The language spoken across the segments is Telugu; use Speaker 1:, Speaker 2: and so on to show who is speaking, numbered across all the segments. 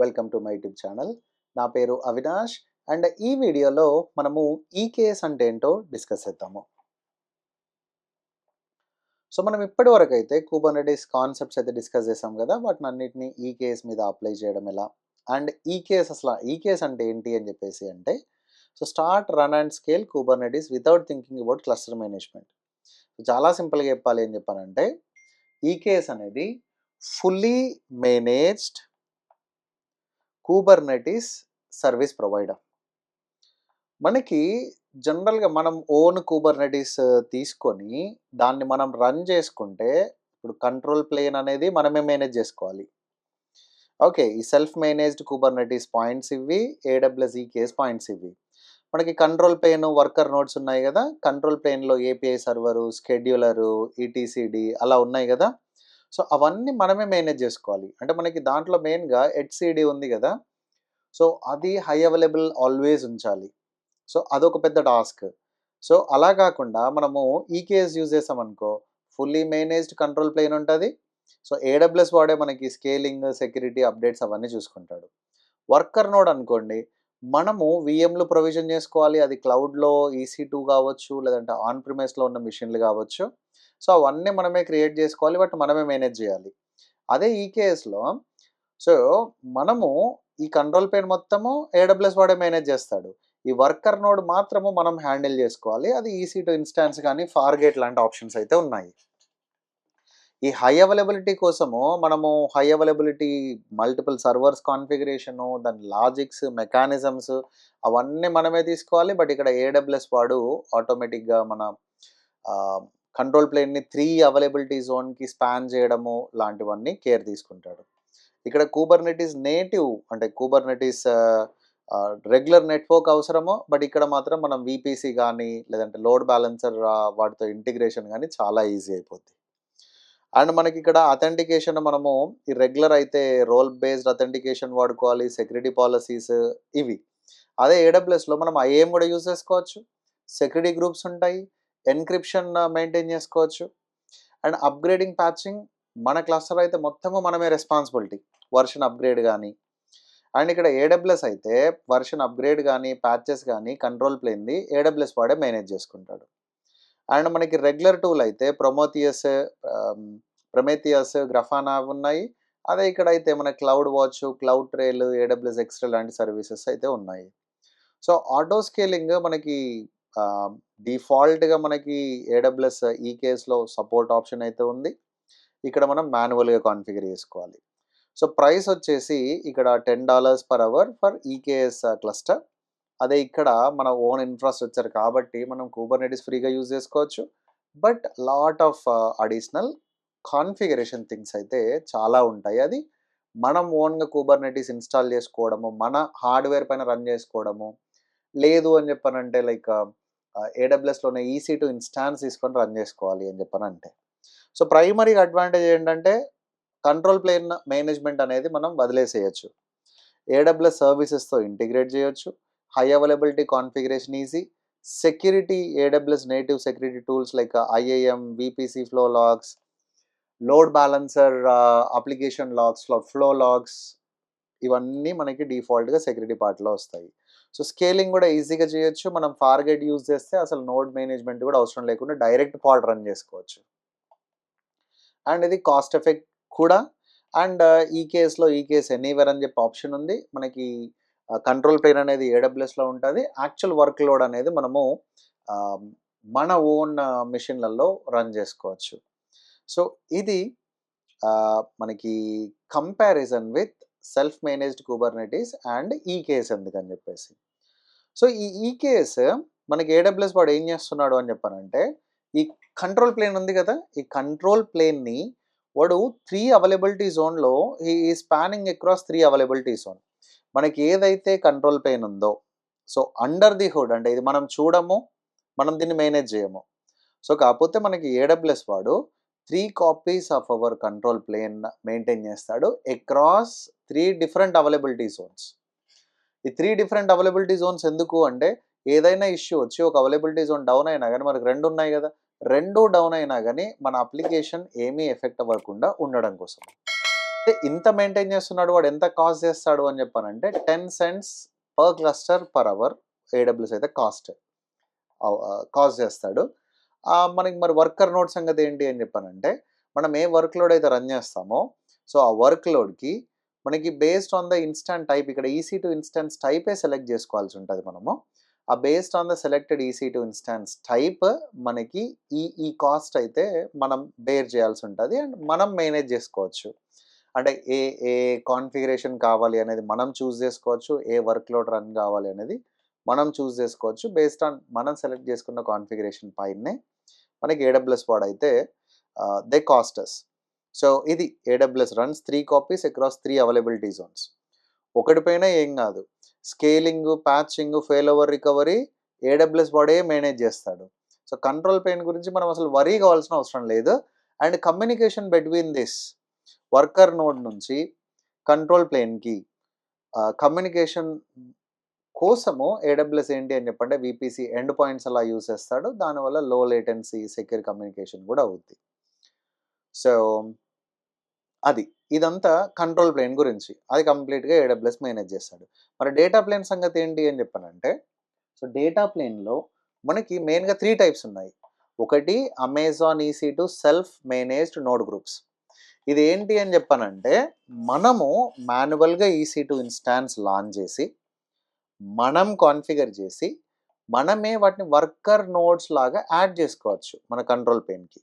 Speaker 1: Welcome to my YouTube channel. నా పేరు అవినాష్ అండ్ ఈ వీడియోలో మనము ఈకేఎస్ అంటే ఏంటో డిస్కస్ చేద్దాము. సో మనం ఇప్పటివరకు అయితే కుబర్నెటిస్ కాన్సెప్ట్స్ అయితే డిస్కస్ చేసాం కదా, వాటిని అన్నిటిని ఈకేఎస్ మీద అప్లై చేయడం ఎలా, అండ్ ఈకేఎస్ అసలు ఈకేఎస్ అంటే ఏంటి అని చెప్పేసి అంటే, so start run and scale Kubernetes without thinking about cluster management. చాలా సింపుల్గా చెప్పాలి అని చెప్పానంటే, ఈకేఎస్ అనేది fully managed Kubernetes service provider. మనకి జనరల్‌గా మనం ఓన్ కుబర్నెటిస్ తీసుకొని దాన్ని మనం రన్ చేసుకుంటే, ఇప్పుడు కంట్రోల్ ప్లేన్ అనేది మనమే మేనేజ్ చేసుకోవాలి. ఓకే. ఈ సెల్ఫ్ మేనేజ్డ్ కుబర్నెటిస్ పాయింట్స్ ఇవి, ఏడబ్ల్యూఎస్ ఈకేఎస్ పాయింట్స్ ఇవి. మనకి కంట్రోల్ ప్లేన్, వర్కర్ నోడ్స్ ఉన్నాయి కదా, కంట్రోల్ ప్లేన్‌లో ఏపీఐ సర్వరు, స్కెడ్యూలరు, ఈటీసీడీ అలా ఉన్నాయి కదా. సో అవన్నీ మనమే మేనేజ్ చేసుకోవాలి. అంటే మనకి దాంట్లో మెయిన్‌గా హెచ్‌సీడీ ఉంది కదా, సో అది హై అవైలబుల్ ఆల్వేస్ ఉంచాలి. సో అదొక పెద్ద టాస్క్. సో అలా కాకుండా మనము ఈకేఎస్ యూజ్ చేసామనుకో, ఫుల్లీ మేనేజ్డ్ కంట్రోల్ ప్లేన్ ఉంటుంది. సో ఏడబ్ల్యూఎస్ వాడే మనకి స్కేలింగ్, సెక్యూరిటీ అప్డేట్స్ అవన్నీ చూసుకుంటాడు. వర్కర్ నోడ్ అనుకోండి, మనము విఎంలు ప్రొవిజన్ చేసుకోవాలి. అది క్లౌడ్లో EC2 కావచ్చు, లేదంటే ఆన్ ప్రిమైస్లో ఉన్న మిషన్లు కావచ్చు. సో అవన్నీ మనమే క్రియేట్ చేసుకోవాలి, బట్ మనమే మేనేజ్ చేయాలి. అదే ఈకేఎస్లో సో మనము ఈ కంట్రోల్ ప్లేన్ మొత్తము ఏడబ్ల్యూఎస్ వాడే మేనేజ్ చేస్తాడు. ఈ వర్కర్ నోడ్ మాత్రము మనం హ్యాండిల్ చేసుకోవాలి. అది EC2 ఇన్స్టాన్స్ కానీ, ఫార్గేట్ లాంటి ఆప్షన్స్ అయితే ఉన్నాయి. ఈ హై అవైలబిలిటీ కోసము మనము high availability multiple servers configuration, దాని లాజిక్స్, మెకానిజమ్స్ అవన్నీ మనమే తీసుకోవాలి. బట్ ఇక్కడ ఏడబ్ల్యూఎస్ వాడు ఆటోమేటిక్గా మన కంట్రోల్ ప్లేన్ని 3 అవైలబిలిటీ జోన్కి స్పాన్ చేయడము లాంటివన్నీ కేర్ తీసుకుంటాడు. ఇక్కడ కుబర్నెటిస్ నేటివ్ అంటే కుబర్నెటిస్ రెగ్యులర్ నెట్వర్క్ అవసరమో, బట్ ఇక్కడ మాత్రం మనం VPC కానీ, లేదంటే లోడ్ బ్యాలెన్సర్ వాటితో ఇంటిగ్రేషన్ కానీ చాలా ఈజీ అయిపోద్ది. అండ్ మనకి ఇక్కడ అథెంటికేషన్ మనము ఈ రెగ్యులర్ అయితే రోల్ బేస్డ్ అథెంటికేషన్ వాడుకోవాలి, సెక్యూరిటీ పాలసీస్ ఇవి. అదే ఏడబ్ల్యూఎస్లో మనం IAM కూడా యూజ్ చేసుకోవచ్చు, సెక్యూరిటీ గ్రూప్స్ ఉంటాయి, ఎన్క్రిప్షన్ మెయింటైన్ చేసుకోవచ్చు. అండ్ అప్గ్రేడింగ్, ప్యాచింగ్ మన క్లస్టర్ అయితే మొత్తము మనమే రెస్పాన్సిబిలిటీ, వర్షన్ అప్గ్రేడ్ కానీ. అండ్ ఇక్కడ ఏడబ్ల్యూఎస్ అయితే వర్షన్ అప్గ్రేడ్ కానీ, ప్యాచెస్ కానీ కంట్రోల్ ప్లేన్ది ఏడబ్ల్యూఎస్ వాడే మేనేజ్ చేసుకుంటాడు. అండ్ మనకి రెగ్యులర్ టూల్ అయితే ప్రొమెథియస్, గ్రఫానా ఉన్నాయి. అదే ఇక్కడ అయితే మన CloudWatch, CloudTrail, AWS extra లాంటి సర్వీసెస్ అయితే ఉన్నాయి. సో ఆటో స్కేలింగ్ మనకి డిఫాల్ట్గా మనకి ఏడబ్ల్యూఎస్ ఈకేఎస్లో సపోర్ట్ ఆప్షన్ అయితే ఉంది. ఇక్కడ మనం మాన్యువల్గా కాన్ఫిగర్ చేసుకోవాలి. సో ప్రైస్ వచ్చేసి ఇక్కడ $10 per hour for EKS cluster. అదే ఇక్కడ మన ఓన్ ఇన్ఫ్రాస్ట్రక్చర్ కాబట్టి మనం కుబర్నెటిస్ ఫ్రీగా యూజ్ చేసుకోవచ్చు. But lot of additional configuration things అయితే చాలా ఉంటాయి. అది మనం ఓన్గా కుబర్నెటిస్ ఇన్స్టాల్ చేసుకోవడము, మన హార్డ్వేర్ పైన రన్ చేసుకోవడము, లేదు అని చెప్పానంటే లైక్ ఏడబ్ల్యూఎస్లోనే EC2 ఇన్స్టాన్స్ తీసుకొని రన్ చేసుకోవాలి అని చెప్పానంటే. సో ప్రైమరీ అడ్వాంటేజ్ ఏంటంటే కంట్రోల్ ప్లేన్ మేనేజ్మెంట్ అనేది మనం వదిలేసేయచ్చు. ఏడబ్ల్యూఎస్ సర్వీసెస్తో ఇంటిగ్రేట్ చేయొచ్చు, high availability configuration easy, security AWS native security tools like IAM, VPC flow logs, load balancer application logs, flow logs ఇవన్నీ మనకి డిఫాల్ట్గా సెక్యూరిటీ పార్ట్లో వస్తాయి. సో స్కేలింగ్ కూడా ఈజీగా చేయొచ్చు. మనం ఫార్గేట్ యూజ్ చేస్తే అసలు నోడ్ మేనేజ్మెంట్ కూడా అవసరం లేకుండా డైరెక్ట్ పాడ్ రన్ చేసుకోవచ్చు. అండ్ ఇది కాస్ట్ ఎఫెక్ట్ కూడా. అండ్ ఈకేఎస్ ఎనీవేర్ అని చెప్పి ఆప్షన్ ఉంది. మనకి కంట్రోల్ ప్లేన్ అనేది ఏడబ్ల్యూఎస్లో ఉంటుంది. యాక్చువల్ వర్క్ లోడ్ అనేది మనము మన ఓన్ మిషన్లలో రన్ చేసుకోవచ్చు. సో ఇది మనకి comparison with self managed Kubernetes and EKS ఎందుకని చెప్పేసి. సో ఈ ఈకేఎస్ మనకి ఏడబ్ల్యూఎస్ వాడు ఏం చేస్తున్నాడు అని చెప్పానంటే, ఈ కంట్రోల్ ప్లేన్ ఉంది కదా, ఈ కంట్రోల్ ప్లేన్ని వాడు 3 అవైలబిలిటీ జోన్లో ఈ స్పానింగ్ అక్రాస్ 3 అవైలబిలిటీ జోన్. మనకి ఏదైతే కంట్రోల్ ప్లేన్ ఉందో, సో అండర్ ది హుడ్ అంటే ఇది మనం చూడము, మనం దీన్ని మేనేజ్ చేయము. సో కాకపోతే మనకి ఏడబ్ల్యూఎస్ వాడు 3 copies of our control plane maintain చేస్తాడు అక్రాస్ 3 డిఫరెంట్ అవైలబిలిటీ జోన్స్. ఈ 3 డిఫరెంట్ అవైలబిలిటీ జోన్స్ ఎందుకు అంటే, ఏదైనా ఇష్యూ వచ్చి ఒక అవైలబిలిటీ జోన్ డౌన్ అయినా కానీ మనకు 2 ఉన్నాయి కదా, 2 డౌన్ అయినా గానీ మన అప్లికేషన్ ఏమీ ఎఫెక్ట్ అవ్వకుండా ఉండడం కోసం. అంటే ఇంత మెయింటైన్ చేస్తున్నాడు వాడు ఎంత కాస్ట్ చేస్తాడు అని చెప్పానంటే 10 cents per cluster per hour AWS అయితే కాస్ట్ చేస్తాడు. మనకి మరి వర్కర్ నోడ్ సంగతి ఏంటి అని చెప్పానంటే మనం ఏ వర్క్ లోడ్ అయితే రన్ చేస్తామో సో ఆ వర్క్ లోడ్‌కి మనకి based on the instant type ఇక్కడ EC2 ఇన్‌స్టాన్స్ టైపే సెలెక్ట్ చేసుకోవాల్సి ఉంటది మనము. ఆ based on the selected EC2 instance type మనకి ఈ కాస్ట్ అయితే మనం బేర్ చేయాల్సి ఉంటది. అండ్ మనం మేనేజ్ చేసుకోవచ్చు. అంటే ఏ ఏ కాన్ఫిగరేషన్ కావాలి అనేది మనం చూజ్ చేసుకోవచ్చు. ఏ వర్క్ లోడ్ రన్ కావాలి అనేది మనం చూజ్ చేసుకోవచ్చు. బేస్డ్ ఆన్ మనం సెలెక్ట్ చేసుకున్న కాన్ఫిగరేషన్ పైనే మనకి ఏడబ్ల్యూఎస్ వాడైతే దే కాస్ట్ అస్. సో ఇది AWS runs 3 copies across 3 availability Jones. ఒకటి పైన ఏం కాదు. Scaling, patching, fail over recovery AWS వాడే మేనేజ్ చేస్తాడు. సో కంట్రోల్ ప్లేన్ గురించి మనం అసలు వరీ కావాల్సిన అవసరం లేదు. And communication between this worker node నుంచి కంట్రోల్ ప్లేన్‌కి కమ్యూనికేషన్ కోసము ఏడబ్ల్యూఎస్ ఏంటి అని చెప్పంటే వీపీసీ ఎండ్ పాయింట్స్ అలా యూజ్ చేస్తాడు. దానివల్ల లో లేటెన్సీ సెక్యూర్ కమ్యూనికేషన్ కూడా అవుద్ది. సో అది. ఇదంతా కంట్రోల్ ప్లేన్ గురించి. అది కంప్లీట్‌గా ఏడబ్ల్యూఎస్ మేనేజ్ చేస్తాడు. మరి డేటా ప్లేన్ సంగతి ఏంటి అని చెప్పానంటే, సో డేటా ప్లేన్‌లో మనకి మెయిన్‌గా 3 టైప్స్ ఉన్నాయి. ఒకటి Amazon EC2 self managed node groups. ఇది ఏంటి అని చెప్పానంటే, మనము మాన్యువల్‌గా EC2 ఇన్‌స్టాన్స్ లాంచ్ చేసి, మనం కాన్ఫిగర్ చేసి, మనమే వాటిని వర్కర్ నోడ్స్ లాగా యాడ్ చేసుకోవచ్చు మన కంట్రోల్ ప్లేన్‌కి.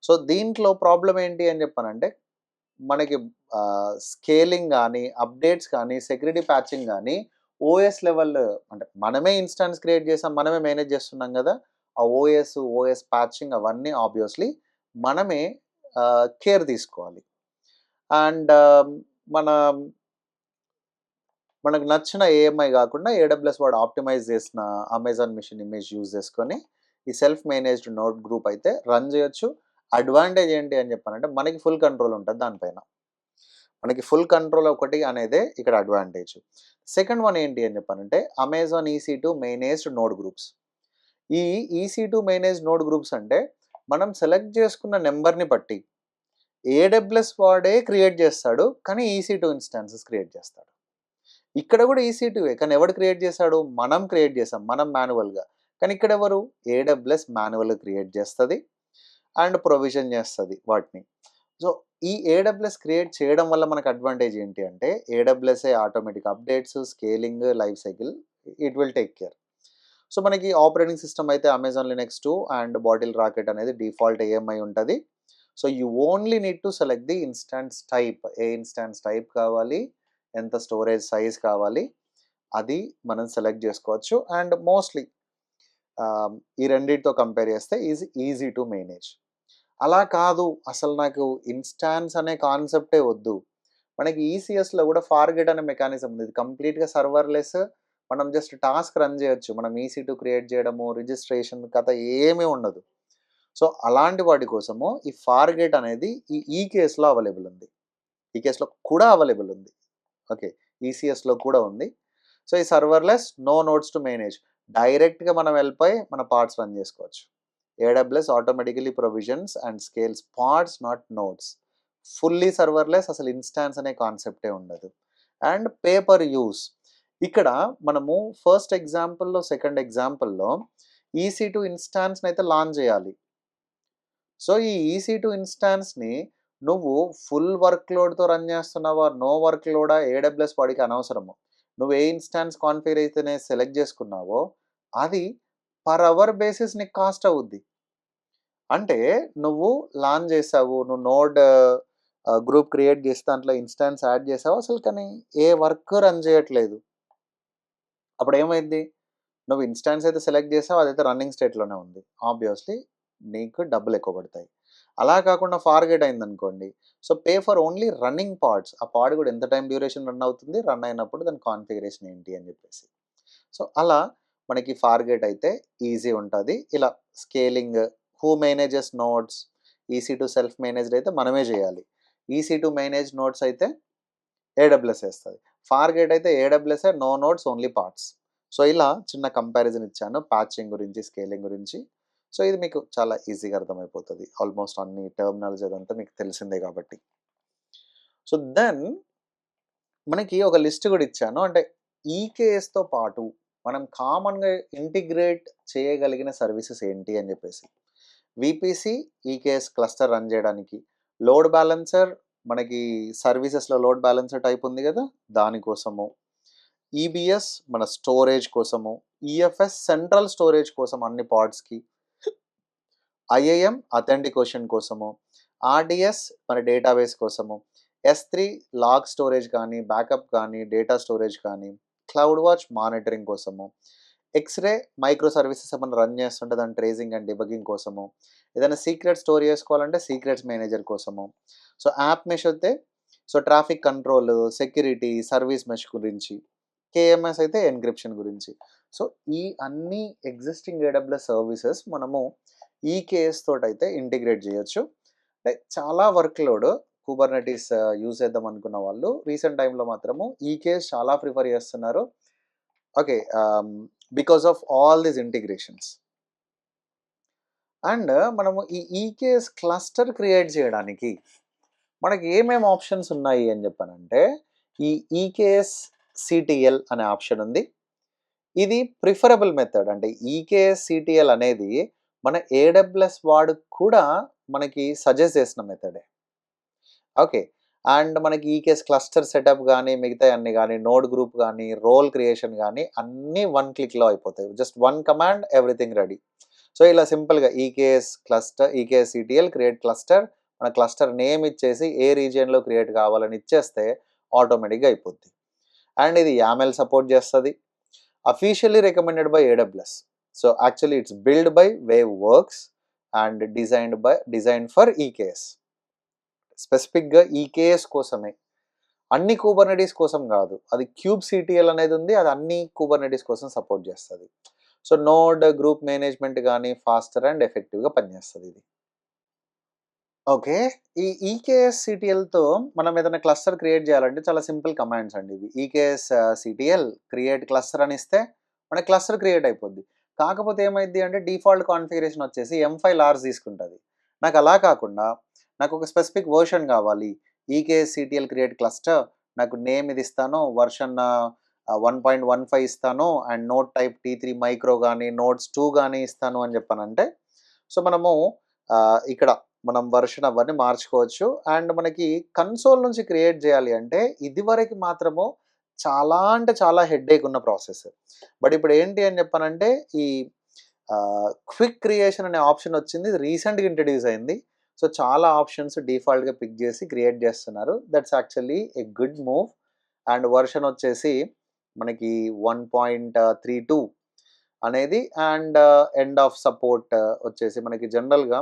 Speaker 1: సో దీంట్లో ప్రాబ్లమ్ ఏంటి అని చెప్పానంటే మనకి స్కేలింగ్ కానీ అప్డేట్స్ కానీ సెక్యూరిటీ ప్యాచింగ్ కానీ ఓఎస్ లెవెల్ అంటే మనమే ఇన్స్టాన్స్ క్రియేట్ చేసాం మనమే మేనేజ్ చేస్తున్నాం కదా ఆ ఓఎస్ ప్యాచింగ్ అవన్నీ ఆబ్వియస్లీ మనమే కేర్ తీసుకోవాలి అండ్ మన మనకు నచ్చిన ఏఎంఐ కాకుండా ఏడబ్ల్యూఎస్ వాడు ఆప్టిమైజ్ చేసిన అమెజాన్ మిషన్ ఇమేజ్ యూజ్ చేసుకొని ఈ సెల్ఫ్ మేనేజ్డ్ నోట్ గ్రూప్ అయితే రన్ చేయొచ్చు. అడ్వాంటేజ్ ఏంటి అని చెప్పానంటే మనకి ఫుల్ కంట్రోల్ ఉంటుంది దానిపైన. మనకి ఫుల్ కంట్రోల్ ఒకటి అనేదే ఇక్కడ అడ్వాంటేజ్. సెకండ్ వన్ ఏంటి అని చెప్పానంటే Amazon EC2 managed node groups. ఈ EC2 మేనేజ్డ్ నోడ్ గ్రూప్స్ అంటే మనం సెలెక్ట్ చేసుకున్న నెంబర్ని బట్టి ఏడబ్ల్యూఎస్ వాడే క్రియేట్ చేస్తాడు కానీ EC2 ఇన్స్టాన్సెస్ క్రియేట్ చేస్తాడు. ఇక్కడ కూడా EC2 కానీ ఎవడు క్రియేట్ చేశాడు మనం క్రియేట్ చేసాం మనం మాన్యువల్గా కానీ ఇక్కడ ఎవరు ఏడబ్ల్యూఎస్ మాన్యువల్గా క్రియేట్ చేస్తుంది అండ్ ప్రొవిజన్ చేస్తుంది వాటిని. సో ఈ ఏడబ్ల్యూఎస్ క్రియేట్ చేయడం వల్ల మనకు అడ్వాంటేజ్ ఏంటి అంటే ఏడబ్ల్యూఎస్ఏ automatic updates scaling life cycle it will take care. So మనకి ఆపరేటింగ్ సిస్టమ్ అయితే Amazon Linux 2 and Bottlerocket అనేది డిఫాల్ట్ ఏఎంఐ ఉంటుంది. So you only need to select the instance type ఏ ఇన్స్టాన్స్ టైప్ కావాలి ఎంత స్టోరేజ్ సైజ్ కావాలి అది మనం సెలెక్ట్ చేసుకోవచ్చు అండ్ మోస్ట్లీ ఈ రెండింటితో కంపేర్ చేస్తే ఈజీ టు మేనేజ్. అలా కాదు అసలు నాకు ఇన్స్టాన్స్ అనే కాన్సెప్టే వద్దు మనకి ఈసీఎస్లో కూడా ఫార్గెట్ అనే మెకానిజం ఉంది. ఇది కంప్లీట్గా సర్వర్లెస్ మనం జస్ట్ టాస్క్ రన్ చేయొచ్చు. మనం EC2 క్రియేట్ చేయడము రిజిస్ట్రేషన్ కథ ఏమీ ఉండదు. సో అలాంటి వాటి కోసము ఈ ఫార్గెట్ అనేది ఈ కేసులో అవైలబుల్ ఉంది. ఈ కేసులో కూడా అవైలబుల్ ఉంది. ఓకే ఈసీఎస్లో కూడా ఉంది. సో ఈ serverless no nodes to manage డైరెక్ట్గా మనం వెళ్ళిపోయి మన పార్ట్స్ రన్ చేసుకోవచ్చు. AWS automatically provisions and scales parts not nodes. Fully serverless అసలు ఇన్స్టాన్స్ అనే కాన్సెప్టే ఉండదు అండ్ పేపర్ యూస్. ఇక్కడ మనము ఫస్ట్ ఎగ్జాంపుల్లో సెకండ్ ఎగ్జాంపుల్లో EC2 ఇన్స్టాన్స్ని అయితే లాంచ్ చేయాలి. సో ఈ EC2 ఇన్స్టాన్స్ని నువ్వు ఫుల్ వర్క్ లోడ్తో రన్ చేస్తున్నావా నో వర్క్ లోడా ఏడబ్ల్యూఎస్ వాడికి అనవసరము. నువ్వు ఏ ఇన్స్టాన్స్ కాన్ఫిగర్ అయితేనే సెలెక్ట్ చేసుకున్నావో అది పర్ అవర్ బేసిస్ నీకు కాస్ట్ అవుద్ది. అంటే నువ్వు లాంచ్ చేసావు నువ్వు నోడ్ గ్రూప్ క్రియేట్ చేసి దాంట్లో ఇన్స్టాన్స్ యాడ్ చేసావు అసలు కానీ ఏ వర్క్ రన్ చేయట్లేదు. అప్పుడు ఏమైంది నువ్వు ఇన్స్టాన్స్ అయితే సెలెక్ట్ చేసావు అదైతే రన్నింగ్ స్టేట్లోనే ఉంది ఆబ్వియస్లీ నీకు డబ్బులు ఎక్కువ పడతాయి. అలా కాకుండా ఫార్గెట్ అయిందనుకోండి so pay for only running parts. ఆ పార్ట్ కూడా ఎంత టైం డ్యూరేషన్ రన్ అవుతుంది రన్ అయినప్పుడు దాని కాన్ఫిగరేషన్ ఏంటి అని చెప్పేసి. సో అలా మనకి ఫార్గెట్ అయితే ఈజీ ఉంటుంది. ఇలా scaling who manages nodes EC2 self managed అయితే మనమే చేయాలి. EC2 మేనేజ్ నోట్స్ అయితే ఏడబ్ల్యూఎస్ వేస్తుంది. ఫార్గెట్ అయితే ఏడబ్ల్యూఎస్ఏ no nodes only pods. So ఇలా చిన్న కంపారిజన్ ఇచ్చాను ప్యాచింగ్ గురించి స్కేలింగ్ గురించి. సో ఇది మీకు చాలా ఈజీగా అర్థమైపోతుంది. ఆల్మోస్ట్ అన్ని టర్మినాలజీ అదంతా మీకు తెలిసిందే కాబట్టి. సో దెన్ మనకి ఒక లిస్ట్ కూడా ఇచ్చాను. అంటే ఈకేఎస్‌తో పాటు మనం కామన్‌గా ఇంటిగ్రేట్ చేయగలిగిన సర్వీసెస్ ఏంటి అని చెప్పేసి. వీపీసీ, ఈకేఎస్ క్లస్టర్ రన్ చేయడానికి. లోడ్ బ్యాలెన్సర్ మనకి సర్వీసెస్‌లో లోడ్ బ్యాలెన్సర్ టైప్ ఉంది కదా! దానికోసము. ఈబీఎస్ మన స్టోరేజ్ కోసము. ఈఎఫ్ఎస్ సెంట్రల్ స్టోరేజ్ కోసం అన్ని పాడ్స్‌కి. ఐఏఎం అథెంటికేషన్ కోసము. ఆర్‌డిఎస్ మన డేటాబేస్ కోసము. ఎస్3 లాగ్ స్టోరేజ్ కానీ, బ్యాకప్ కానీ, డేటా స్టోరేజ్ కానీ. క్లౌడ్ వాచ్ మానిటరింగ్ కోసము. ఎక్స్‌రే మైక్రో సర్వీసెస్ ఏమన్నా రన్ చేస్తుంటే దాని ట్రేసింగ్ అండ్ డిబగ్గింగ్ కోసము. ఏదైనా సీక్రెట్ స్టోర్ చేసుకోవాలంటే సీక్రెట్స్ మేనేజర్ కోసము. సో యాప్ మెష్ అయితే so traffic control, security, service mesh గురించి. కేఎంఎస్ అయితే ఎన్క్రిప్షన్ గురించి. సో ఈ అన్ని ఎగ్జిస్టింగ్ ఏడబ్ల్యూఎస్ సర్వీసెస్ మనము ఈకేఎస్ తోటైతే ఇంటిగ్రేట్ చేయొచ్చు. అంటే చాలా వర్క్ లోడ్ కుబర్నెటీస్ యూజ్ చేద్దాం అనుకున్న వాళ్ళు రీసెంట్ టైంలో మాత్రము ఈకేఎస్ చాలా ప్రిఫర్ చేస్తున్నారు. Okay. Because of all these integrations. And మనము ఈ ఈకేఎస్ క్లస్టర్ క్రియేట్ చేయడానికి మనకి ఏమేమి ఆప్షన్స్ ఉన్నాయి అని చెప్పానంటే, ఈ ఈకేఎస్ సిటిఎల్ అనే ఆప్షన్ ఉంది. ఇది ప్రిఫరబుల్ మెథడ్. అంటే ఈకేఎస్ సిటిఎల్ అనేది మన ఏడబ్ల్యూఎస్ వాడు కూడా మనకి సజెస్ట్ చేసిన మెథడే. ఓకే. అండ్ మనకి ఈకేఎస్ క్లస్టర్ సెటప్ గానీ, మిగతాయి అన్నీ గానీ, నోడ్ గ్రూప్ గానీ, రోల్ క్రియేషన్ గానీ అన్నీ వన్ క్లిక్‌లో అయిపోతాయి. Just one command everything ready. So ఇలా సింపుల్‌గా EKS cluster, EKS CTL create cluster, మన క్లస్టర్ నేమ్ ఇచ్చేసి ఏ రీజియన్‌లో క్రియేట్ కావాలని ఇచ్చేస్తే ఆటోమేటిక్‌గా అయిపోద్ది. అండ్ ఇది యామెల్ సపోర్ట్ చేస్తది. Officially recommended by AWS. So actually it's build by wave works and designed for EKS. స్పెసిఫిక్‌గా ఈకేఎస్ కోసమే. అన్ని కుబర్నెటీస్ కోసం కాదు. అది క్యూబ్ సిటిఎల్ అనేది ఉంది. అది అన్ని కుబర్నెటీస్ కోసం సపోర్ట్ చేస్తది. సో నోడ్ గ్రూప్ మేనేజ్మెంట్ గానీ ఫాస్టర్ అండ్ ఎఫెక్టివ్‌గా పనిచేస్తది ఇది. ఓకే. ఈ ఈకేఎస్ సిటిఎల్‌తో మనం ఏదైనా క్లస్టర్ క్రియేట్ చేయాలంటే చాలా సింపుల్ కమాండ్స్ అండి ఇవి. ఈకేఎస్ సిటిఎల్ క్రియేట్ క్లస్టర్ అని ఇస్తే మన క్లస్టర్ క్రియేట్ అయిపోద్ది. కాకపోతే ఏమైద్ది అంటే డిఫాల్ట్ కాన్ఫిగరేషన్ వచ్చేసి M5 లార్జ్ తీసుకుంటది. నాకు అలా కాకుండా నాకు ఒక స్పెసిఫిక్ వెర్షన్ కావాలి. ఈకేఎస్ సిటిఎల్ క్రియేట్ క్లస్టర్ నాకు నేమ్ ఇది ఇస్తాను. వెర్షన్ 1.15 ఇస్తాను. And node type T3 micro గానీ, నోడ్స్ 2 గానీ ఇస్తాను అని చెప్పానంటే సో మనము ఇక్కడ మనం వెర్షన్ అవన్నీ మార్చుకోవచ్చు. అండ్ మనకి కన్సోల్ నుంచి క్రియేట్ చేయాలి అంటే ఇదివరకు మాత్రము చాలా అంటే చాలా హెడ్‌ఏక్ ఉన్న ప్రాసెస్. బట్ ఇప్పుడు ఏంటి అని చెప్పానంటే ఈ క్విక్ క్రియేషన్ అనే ఆప్షన్ వచ్చింది. ఇది రీసెంట్‌గా ఇంట్రొడ్యూస్ అయింది. సో చాలా ఆప్షన్స్ డిఫాల్ట్‌గా పిక్ చేసి క్రియేట్ చేస్తున్నారు. That's actually a good move. And version వచ్చేసి మనకి 1.32 అనేది అండ్ ఎండ్ ఆఫ్ సపోర్ట్ వచ్చేసి మనకి జనరల్‌గా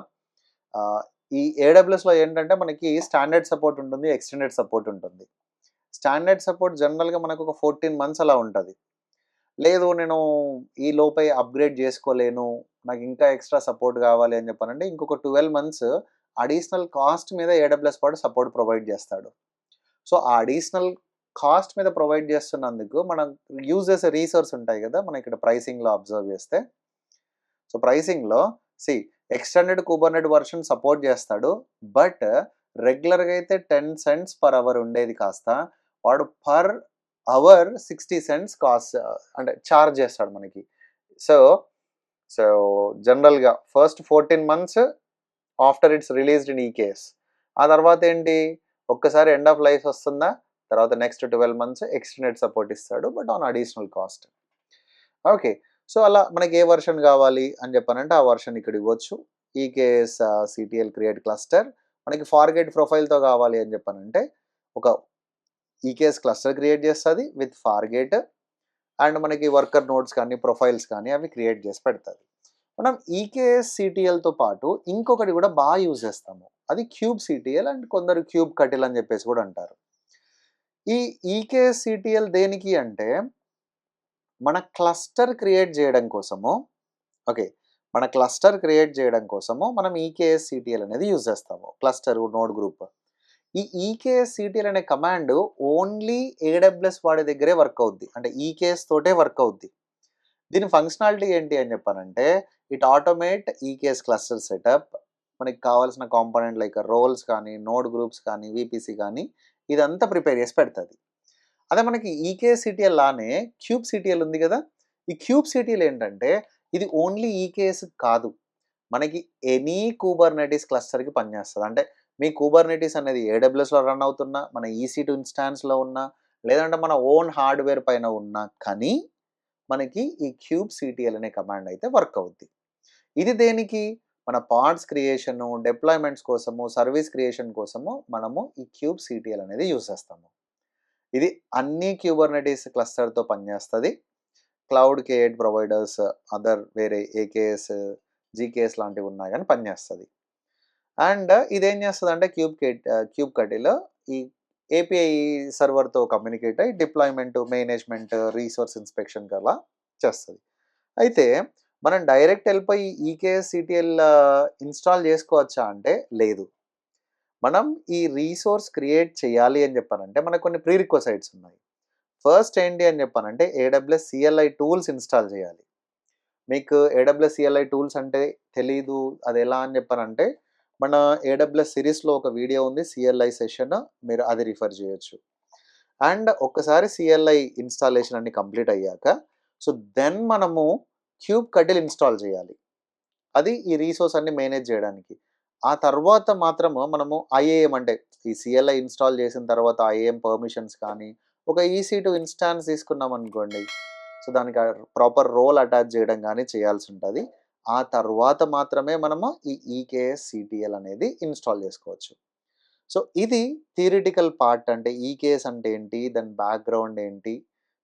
Speaker 1: ఈ ఏడబ్ల్యూఎస్‌లో ఏంటంటే మనకి స్టాండర్డ్ సపోర్ట్ ఉంటుంది. ఎక్స్టెండెడ్ సపోర్ట్ ఉంటుంది. స్టాండర్డ్ సపోర్ట్ జనరల్‌గా మనకు ఒక 14 మంత్స్ అలా ఉంటది. లేదు నేను ఈ లోపే అప్‌గ్రేడ్ చేసుకోలేను. నాకు ఇంకా ఎక్స్‌ట్రా సపోర్ట్ కావాలి అని చెప్పానంటే ఇంకొక 12 మంత్స్ అడిషనల్ కాస్ట్ మీద ఏడబ్ల్యూఎస్ వాడు సపోర్ట్ ప్రొవైడ్ చేస్తాడు. సో ఆ అడిషనల్ కాస్ట్ మీద ప్రొవైడ్ చేస్తున్నందుకు మనం యూజ్ చేసే రిసోర్స్ ఉంటాయి కదా! మనం ఇక్కడ ప్రైసింగ్‌లో అబ్జర్వ్ చేస్తే. సో ప్రైసింగ్‌లో see extended Kubernetes version support చేస్తాడు. బట్ రెగ్యులర్‌గా అయితే 10 సెంట్స్ పర్ అవర్ ఉండేది కాస్త వాడు పర్ అవర్ 60 సెంట్స్ కాస్ట్ అంటే చార్జ్ చేస్తాడు మనకి. సో, సో జనరల్‌గా first 14 months after its released in EKS. ఆ తర్వాత ఏంటి ఒక్కసారి ఎండ్ ఆఫ్ లైఫ్ వస్తుందా? తర్వాత నెక్స్ట్ 12 మంత్స్ ఎక్స్టెండెడ్ సపోర్ట్ ఇస్తాడు. But on additional cost. Okay. So అలా మనకి ఏ వెర్షన్ కావాలి అని చెప్పానంటే ఆ వెర్షన్ ఇక్కడ ఇవ్వచ్చు. ఈకేఎస్ సిటిఎల్ క్రియేట్ క్లస్టర్ మనకి ఫార్గెట్ ప్రొఫైల్‌తో కావాలి అని చెప్పానంటే ఒక ఈకేఎస్ క్లస్టర్ క్రియేట్ చేస్తది విత్ ఫార్గెట్ అండ్ మనకి వర్కర్ నోడ్స్ కానీ, ప్రొఫైల్స్ కానీ అవి క్రియేట్ చేసి పెడతది. మనం ఈకేఎస్ సిటిఎల్‌తో పాటు ఇంకొకటి కూడా బాగా యూజ్ చేస్తాము. అది క్యూబ్ సిటిఎల్ అండ్ కొందరు క్యూబ్ కటిల్ అని చెప్పేసి కూడా అంటారు. ఈ ఈకేఎస్ సిటిఎల్ దేనికి అంటే మన క్లస్టర్ క్రియేట్ చేయడం కోసము ఓకే. మన క్లస్టర్ క్రియేట్ చేయడం కోసము మనం ఈకేఎస్ సిటిఎల్ అనేది యూజ్ చేస్తాము. Cluster node group. ఈ ఈకేఎస్ సిటిఎల్ అనే కమాండ్ ఓన్లీ ఏడబ్ల్యూఎస్ వాడి దగ్గరే వర్క్ అవుద్ది. అంటే ఈకేఎస్ తోటే వర్క్ అవుద్ది. దీని ఫంక్షనాలిటీ ఏంటి అని చెప్పానంటే, it automate EKS cluster setup. మనకి కావాల్సిన కాంపోనెంట్ లైక్ రోల్స్ కానీ, నోడ్ గ్రూప్స్ కానీ, వీపీసీ కానీ ఇదంతా ప్రిపేర్ చేసి పెడతది. అదే మనకి ఈకేఎస్ సిటీఎల్ లానే క్యూబ్ సిటీఎల్ ఉంది కదా! ఈ క్యూబ్ సిటీఎల్ ఏంటంటే, ఇది ఓన్లీ ఈకేఎస్ కాదు. మనకి ఎనీ కుబర్నెటిస్ క్లస్టర్‌కి పనిచేస్తది. అంటే మీ కుబర్నెటిస్ అనేది ఏడబ్ల్యూఎస్‌లో రన్ అవుతున్నా, మన EC2 ఇన్‌స్టాన్స్‌లో ఉన్నా, లేదంటే మన ఓన్ హార్డ్‌వేర్ పైన ఉన్నా కానీ, మనకి ఈ క్యూబ్ సిటీఎల్ అనే కమాండ్ అయితే వర్క్ అవుద్ది. ఇది దేనికి? మన పాడ్స్ క్రియేషను, డిప్లాయ్‌మెంట్స్ కోసము, సర్వీస్ క్రియేషన్ కోసము మనము ఈ క్యూబ్ సిటీఎల్ అనేది యూజ్ చేస్తాము. ఇది అన్ని క్యూబర్నెటిస్ క్లస్టర్‌తో పనిచేస్తది. క్లౌడ్ K8 ప్రొవైడర్స్, అదర్ వేరే ఏకేఎస్, జీకేఎస్ లాంటివి ఉన్నా గాని పనిచేస్తది. అండ్ ఇదేం చేస్తదంటే క్యూబ్ కటిల్ ఈ ఏపీఐ సర్వర్‌తో కమ్యూనికేట్ అయ్యి డిప్లాయ్‌మెంట్, మేనేజ్‌మెంట్, రిసోర్స్ ఇన్స్‌పెక్షన్‌కి అలా చేస్తది. అయితే మనం డైరెక్ట్ ఎళ్ళిపోయి ఈకేఎస్ సిటీఎల్ ఇన్‌స్టాల్ చేసుకోవచ్చా అంటే లేదు. మనం ఈ రిసోర్స్ క్రియేట్ చేయాలి అని చెప్పానంటే మనకు కొన్ని ప్రీ రిక్విజైట్స్ ఉన్నాయి. ఫస్ట్ ఏంటి అని చెప్పానంటే ఏడబ్ల్యూఎస్ సిఎల్ఐ టూల్స్ ఇన్‌స్టాల్ చేయాలి. మీకు ఏడబ్ల్యూఎస్ సిఎల్ఐ టూల్స్ అంటే తెలీదు. అదెలా అని చెప్పానంటే, మన ఏడబ్ల్యూఎస్ సిరీస్‌లో ఒక వీడియో ఉంది. సిఎల్ఐ సెషన్ మీరు అది రిఫర్ చేయొచ్చు. అండ్ ఒక్కసారి సిఎల్ఐ ఇన్‌స్టాలేషన్ అన్ని కంప్లీట్ అయ్యాక, సో, దెన్ మనము క్యూబ్ కటిల్ ఇన్‌స్టాల్ చేయాలి. అది ఈ రిసోర్స్ అన్ని మేనేజ్ చేయడానికి. ఆ తర్వాత మాత్రము మనము ఐఏఎం అంటే ఈ సిఎల్ఐ ఇన్‌స్టాల్ చేసిన తర్వాత ఐఏఎం పర్మిషన్స్ కానీ, ఒక EC2 ఇన్‌స్టాన్స్ తీసుకున్నామనుకోండి. సో, దానికి ప్రాపర్ రోల్ అటాచ్ చేయడం గానీ చేయాల్సుంటది. ఆ తర్వాత మాత్రమే మనము ఈ ఈకేఎస్ సిటీఎల్ అనేది ఇన్‌స్టాల్ చేసుకోవచ్చు. సో, ఇది థియరిటికల్ పార్ట్. అంటే ఈకేఎస్ అంటే ఏంటి? దాని బ్యాక్‌గ్రౌండ్ ఏంటి?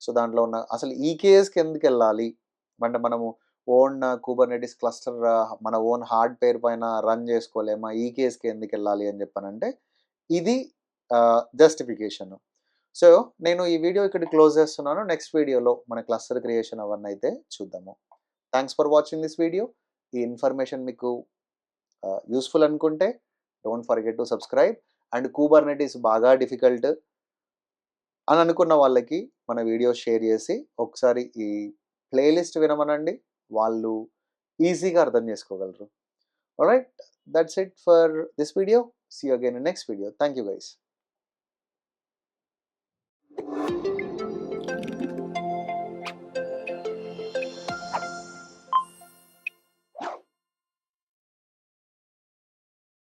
Speaker 1: సో, దాంట్లో ఉన్న అసలు ఈకేఎస్‌కి ఎందుకెళ్ళాలి? అంటే మనము ఓన్ కుబర్నెటిస్ క్లస్టర్ మన ఓన్ హార్డ్‌వేర్ పైన రన్ చేసుకోలేమా? ఈకేఎస్‌కి ఎందుకెళ్ళాలి అని చెప్పానంటే, ఇది జస్టిఫికేషన్. సో, నేను ఈ వీడియో ఇక్కడ క్లోజ్ చేస్తున్నాను. నెక్స్ట్ వీడియోలో మన క్లస్టర్ క్రియేషన్ అవన్నీ అయితే చూద్దాము. Thanks for watching this video. ఈ ఇన్ఫర్మేషన్ మీకు యూజ్‌ఫుల్ అనుకుంటే don't forget to subscribe. And Kubernetes బాగా డిఫికల్ట్ అని అనుకున్న వాళ్ళకి మన వీడియో షేర్ చేసి ఒకసారి ఈ ప్లేలిస్ట్ వినమనండి. వాళ్ళు ఈజీగా అర్థం చేసుకోగలరు. Alright. That's it for this video. See you again in next video. Thank you guys.